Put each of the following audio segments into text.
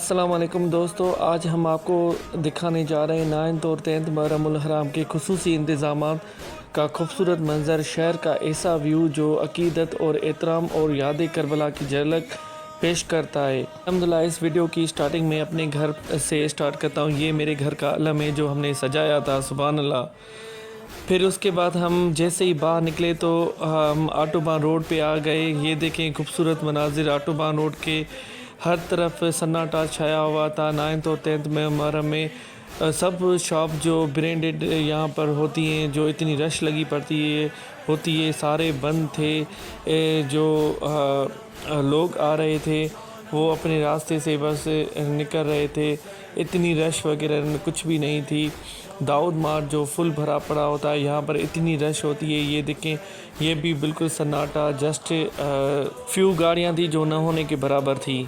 السلام علیکم دوستو، آج ہم آپ کو دکھانے جا رہے ہیں 9 اور 10 محرم الحرام کے خصوصی انتظامات کا خوبصورت منظر، شہر کا ایسا ویو جو عقیدت اور احترام اور یاد کربلا کی جھلک پیش کرتا ہے۔ الحمدللہ اس ویڈیو کی سٹارٹنگ میں اپنے گھر سے سٹارٹ کرتا ہوں۔ یہ میرے گھر کا علم ہے جو ہم نے سجایا تھا، سبحان اللہ۔ پھر اس کے بعد ہم جیسے ہی باہر نکلے تو ہم آٹو بان روڈ پہ آ گئے۔ یہ دیکھیں خوبصورت مناظر، آٹو بان روڈ کے ہر طرف سناٹا چھایا ہوا تھا۔ 9 اور 10 محرم میں سب شاپ جو برینڈڈ یہاں پر ہوتی ہیں، جو اتنی رش لگی پڑتی ہے سارے بند تھے۔ جو لوگ آ رہے تھے وہ اپنے راستے سے بس نکل رہے تھے، اتنی رش وغیرہ کچھ بھی نہیں تھی۔ داؤد مارٹ جو فل بھرا پڑا ہوتا ہے، یہاں پر اتنی رش ہوتی ہے۔ یہ دیکھیں، یہ بھی بالکل سناٹا، جسٹ فیو گاڑیاں تھی جو نہ ہونے کے برابر تھی۔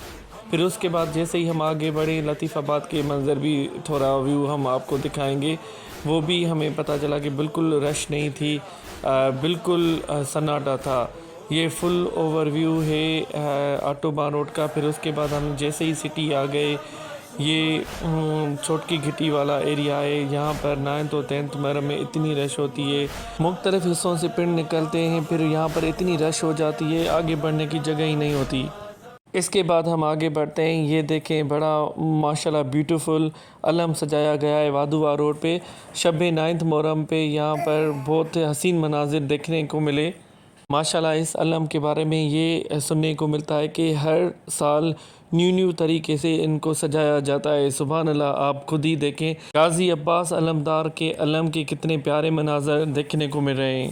پھر اس کے بعد جیسے ہی ہم آگے بڑھے، لطیف آباد کے منظر بھی تھوڑا ویو ہم آپ کو دکھائیں گے۔ وہ بھی ہمیں پتہ چلا کہ بالکل رش نہیں تھی، بالکل سناٹا تھا۔ یہ فل اوور ویو ہے آٹو بان روڈ کا۔ پھر اس کے بعد ہم جیسے ہی سٹی آ گئے، یہ چھوٹکی گھٹی والا ایریا ہے۔ یہاں پر 9 اور 10 محرم میں اتنی رش ہوتی ہے، مختلف حصوں سے پنڈ نکلتے ہیں، پھر یہاں پر اتنی رش ہو جاتی ہے آگے بڑھنے کی جگہ ہی نہیں ہوتی۔ اس کے بعد ہم آگے بڑھتے ہیں۔ یہ دیکھیں، بڑا ماشاءاللہ بیوٹیفل علم سجایا گیا ہے وادوا روڈ پہ۔ شب 9 محرم پہ یہاں پر بہت حسین مناظر دیکھنے کو ملے۔ ماشاءاللہ اس علم کے بارے میں یہ سننے کو ملتا ہے کہ ہر سال نیو طریقے سے ان کو سجایا جاتا ہے، سبحان اللہ۔ آپ خود ہی دیکھیں، غازی عباس علمدار کے علم کے کتنے پیارے مناظر دیکھنے کو مل رہے ہیں۔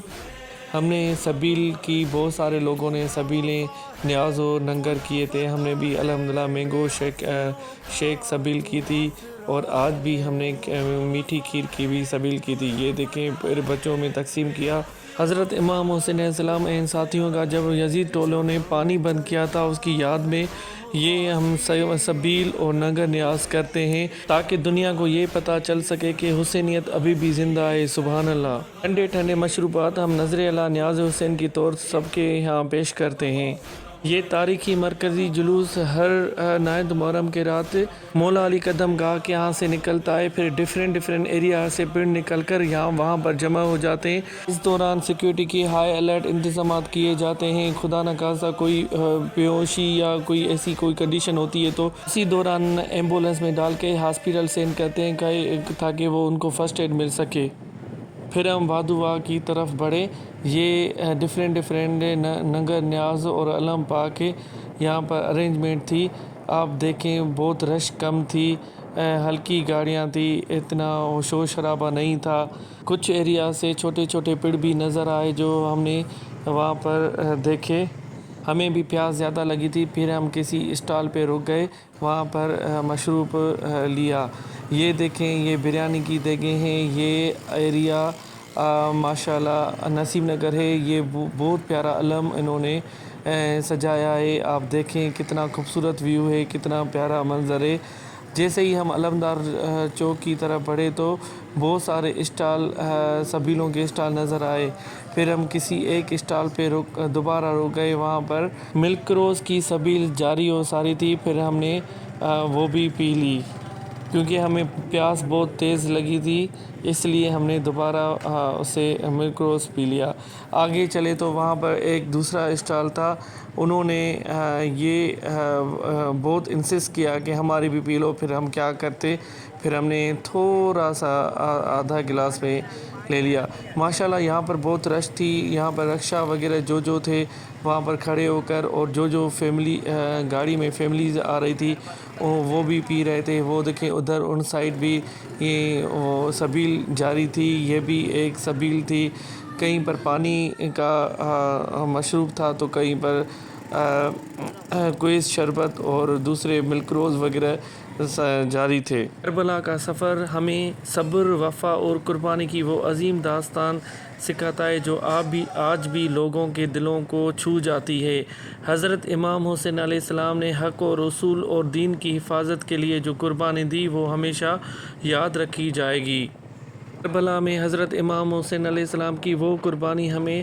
ہم نے سبیل کی، بہت سارے لوگوں نے سبیلیں نیاز و ننگر کیے تھے۔ ہم نے بھی الحمدللہ مینگو شیک سبیل کی تھی، اور آج بھی ہم نے میٹھی کھیر کی بھی سبیل کی تھی۔ یہ دیکھیں، پھر بچوں میں تقسیم کیا۔ حضرت امام حسین علیہ السلام ان ساتھیوں کا جب یزید ٹولوں نے پانی بند کیا تھا، اس کی یاد میں یہ ہم سبیل اور ننگر نیاز کرتے ہیں، تاکہ دنیا کو یہ پتہ چل سکے کہ حسینیت ابھی بھی زندہ ہے، سبحان اللہ۔ ٹھنڈے مشروبات ہم نظر اللہ نیاز حسین کی طور سب کے یہاں پیش کرتے ہیں۔ یہ تاریخی مرکزی جلوس ہر 9 محرم کے رات مولا علی قدم گاہ کے یہاں سے نکلتا ہے، پھر ڈیفرنٹ ایریا سے پنڈ نکل کر وہاں پر جمع ہو جاتے ہیں۔ اس دوران سیکیورٹی کے ہائی الرٹ انتظامات کیے جاتے ہیں۔ خدا نہ خواستہ کوئی بیہوشی یا کوئی ایسی کوئی کنڈیشن ہوتی ہے تو اسی دوران ایمبولینس میں ڈال کے ہاسپٹل سینڈ کرتے ہیں تاکہ وہ ان کو فرسٹ ایڈ مل سکے۔ پھر ہم وادوا کی طرف بڑھے۔ یہ ڈیفرنٹ ننگر نیاز اور علم پاک یہاں پر ارینجمنٹ تھی۔ آپ دیکھیں، بہت رش کم تھی، ہلکی گاڑیاں تھی، اتنا شور شرابہ نہیں تھا۔ کچھ ایریا سے چھوٹے پیڑ بھی نظر آئے جو ہم نے وہاں پر دیکھے۔ ہمیں بھی پیاس زیادہ لگی تھی، پھر ہم کسی اسٹال پہ رک گئے، وہاں پر مشروب لیا۔ یہ دیکھیں، یہ بریانی کی جگہ ہیں۔ یہ ایریا ماشاءاللہ نسیم نگر ہے۔ یہ بہت پیارا علم انہوں نے سجایا ہے۔ آپ دیکھیں کتنا خوبصورت ویو ہے، کتنا پیارا منظر ہے۔ جیسے ہی ہم علمدار چوک کی طرف بڑھے تو بہت سارے اسٹال، سبیلوں کے اسٹال نظر آئے۔ پھر ہم کسی ایک اسٹال پہ دوبارہ رک گئے، وہاں پر ملک روز کی سبیل جاری و ساری تھی، پھر ہم نے وہ بھی پی لی کیونکہ ہمیں پیاس بہت تیز لگی تھی، اس لیے ہم نے دوبارہ اسے ملک روز پی لیا۔ آگے چلے تو وہاں پر ایک دوسرا اسٹال تھا، انہوں نے یہ بہت انسسٹ کیا کہ ہماری بھی پی لو۔ پھر ہم کیا کرتے، پھر ہم نے تھوڑا سا آدھا گلاس میں لے لیا۔ ماشاءاللہ یہاں پر بہت رش تھی، یہاں پر رکشہ وغیرہ جو تھے وہاں پر کھڑے ہو کر، اور جو فیملی گاڑی میں فیملیز آ رہی تھی وہ بھی پی رہے تھے۔ وہ دیکھیں ادھر ان سائڈ بھی یہ سبیل جاری تھی، یہ بھی ایک سبیل تھی۔ کہیں پر پانی کا مشروب تھا تو کہیں پر کوئی شربت اور دوسرے ملک روز وغیرہ جاری تھے۔ کربلا کا سفر ہمیں صبر، وفا اور قربانی کی وہ عظیم داستان سکھاتا ہے جو آج بھی لوگوں کے دلوں کو چھو جاتی ہے۔ حضرت امام حسین علیہ السلام نے حق و رسول اور دین کی حفاظت کے لیے جو قربانی دی وہ ہمیشہ یاد رکھی جائے گی۔ کربلا میں حضرت امام حسین علیہ السلام کی وہ قربانی ہمیں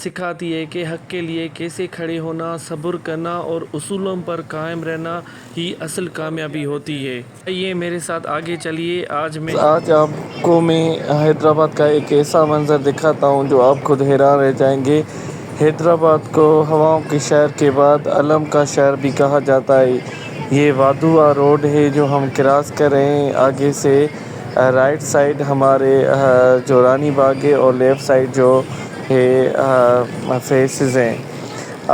سکھاتی ہے کہ حق کے لیے کیسے کھڑے ہونا، صبر کرنا اور اصولوں پر قائم رہنا ہی اصل کامیابی ہوتی ہے۔ یہ میرے ساتھ آگے چلیے۔ آج آپ کو میں حیدرآباد کا ایک ایسا منظر دکھاتا ہوں جو آپ خود حیران رہ جائیں گے۔ حیدرآباد کو ہواؤں کے شہر کے بعد علم کا شہر بھی کہا جاتا ہے۔ یہ وادھوا روڈ ہے جو ہم کراس کر رہے ہیں۔ آگے سے رائٹ سائڈ ہمارے جو رانی باغ ہے اور لیفٹ سائڈ جو ہے فیسز ہیں۔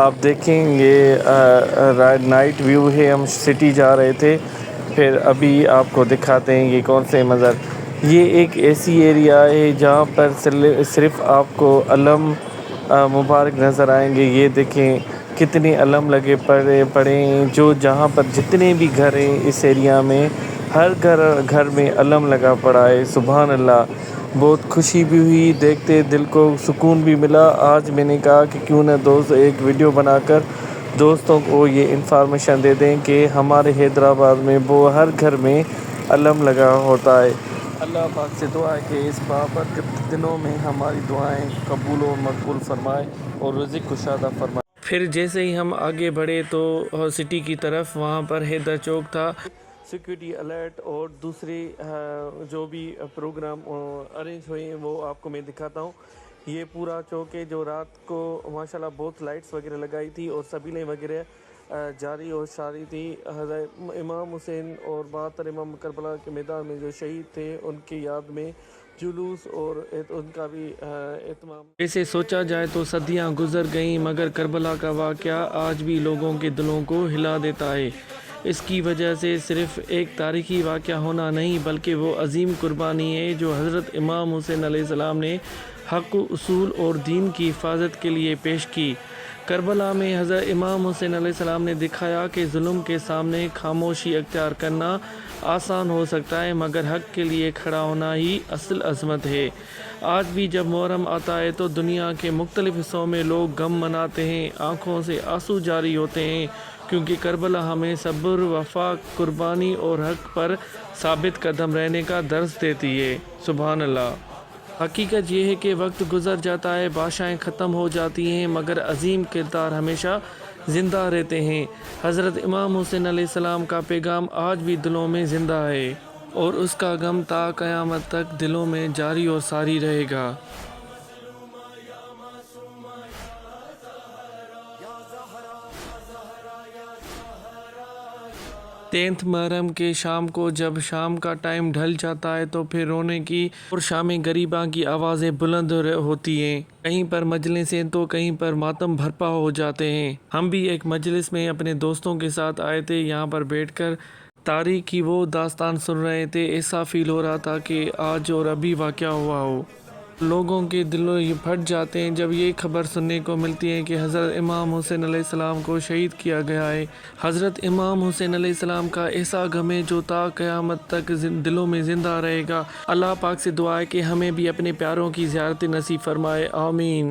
آپ دیکھیں یہ نائٹ ویو ہے، ہم سٹی جا رہے تھے، پھر ابھی آپ کو دکھاتے ہیں یہ کون سے منظر۔ یہ ایک ایسی ایریا ہے جہاں پر صرف آپ کو علم مبارک نظر آئیں گے۔ یہ دیکھیں کتنے علم لگے پڑے ہیں، جو جہاں پر جتنے بھی گھر ہیں اس ایریا میں، ہر گھر میں علم لگا پڑا ہے۔ سبحان اللہ، بہت خوشی بھی ہوئی، دیکھتے دل کو سکون بھی ملا۔ آج میں نے کہا کہ کیوں نہ دوست ایک ویڈیو بنا کر دوستوں کو یہ انفارمیشن دے دیں کہ ہمارے حیدرآباد میں وہ ہر گھر میں علم لگا ہوتا ہے۔ اللہ پاک سے دعا ہے کہ اس بابرکت دنوں میں ہماری دعائیں قبول و مقبول فرمائے اور رزق کشادہ فرمائے۔ پھر جیسے ہی ہم آگے بڑھے تو سٹی کی طرف، وہاں پر حیدر چوک تھا۔ سیکورٹی الرٹ اور دوسرے جو بھی پروگرام ارینج ہوئے ہیں وہ آپ کو میں دکھاتا ہوں۔ یہ پورا چوک ہے جو رات کو ماشاءاللہ بہت لائٹس وغیرہ لگائی تھی اور سبیلیں وغیرہ جاری اور ساری تھی۔ حضرت امام حسین اور 72 امام کربلا کے میدان میں جو شہید تھے ان کی یاد میں جلوس اور ان کا بھی اہتمام۔ ایسے سوچا جائے تو صدیاں گزر گئیں، مگر کربلا کا واقعہ آج بھی لوگوں کے دلوں کو ہلا دیتا ہے۔ اس کی وجہ سے صرف ایک تاریخی واقعہ ہونا نہیں، بلکہ وہ عظیم قربانی ہے جو حضرت امام حسین علیہ السلام نے حق و اصول اور دین کی حفاظت کے لیے پیش کی۔ کربلا میں حضرت امام حسین علیہ السلام نے دکھایا کہ ظلم کے سامنے خاموشی اختیار کرنا آسان ہو سکتا ہے، مگر حق کے لیے کھڑا ہونا ہی اصل عظمت ہے۔ آج بھی جب محرم آتا ہے تو دنیا کے مختلف حصوں میں لوگ غم مناتے ہیں، آنکھوں سے آنسو جاری ہوتے ہیں، کیونکہ کربلا ہمیں صبر، وفا، قربانی اور حق پر ثابت قدم رہنے کا درس دیتی ہے۔ سبحان اللہ۔ حقیقت یہ ہے کہ وقت گزر جاتا ہے، بادشاہیں ختم ہو جاتی ہیں، مگر عظیم کردار ہمیشہ زندہ رہتے ہیں۔ حضرت امام حسین علیہ السلام کا پیغام آج بھی دلوں میں زندہ ہے اور اس کا غم تا قیامت تک دلوں میں جاری اور ساری رہے گا۔ 10 محرم کے شام کو جب شام کا ٹائم ڈھل جاتا ہے تو پھر رونے کی اور شام غریباں کی آوازیں بلند ہوتی ہیں۔ کہیں پر مجلسیں تو کہیں پر ماتم بھرپا ہو جاتے ہیں۔ ہم بھی ایک مجلس میں اپنے دوستوں کے ساتھ آئے تھے، یہاں پر بیٹھ کر تاریخ کی وہ داستان سن رہے تھے۔ ایسا فیل ہو رہا تھا کہ آج اور ابھی واقعہ ہوا ہو۔ لوگوں کے دلوں یہ پھٹ جاتے ہیں جب یہ خبر سننے کو ملتی ہے کہ حضرت امام حسین علیہ السلام کو شہید کیا گیا ہے۔ حضرت امام حسین علیہ السلام کا ایسا غم ہے جو تا قیامت تک دلوں میں زندہ رہے گا۔ اللہ پاک سے دعا ہے کہ ہمیں بھی اپنے پیاروں کی زیارت نصیب فرمائے، آمین۔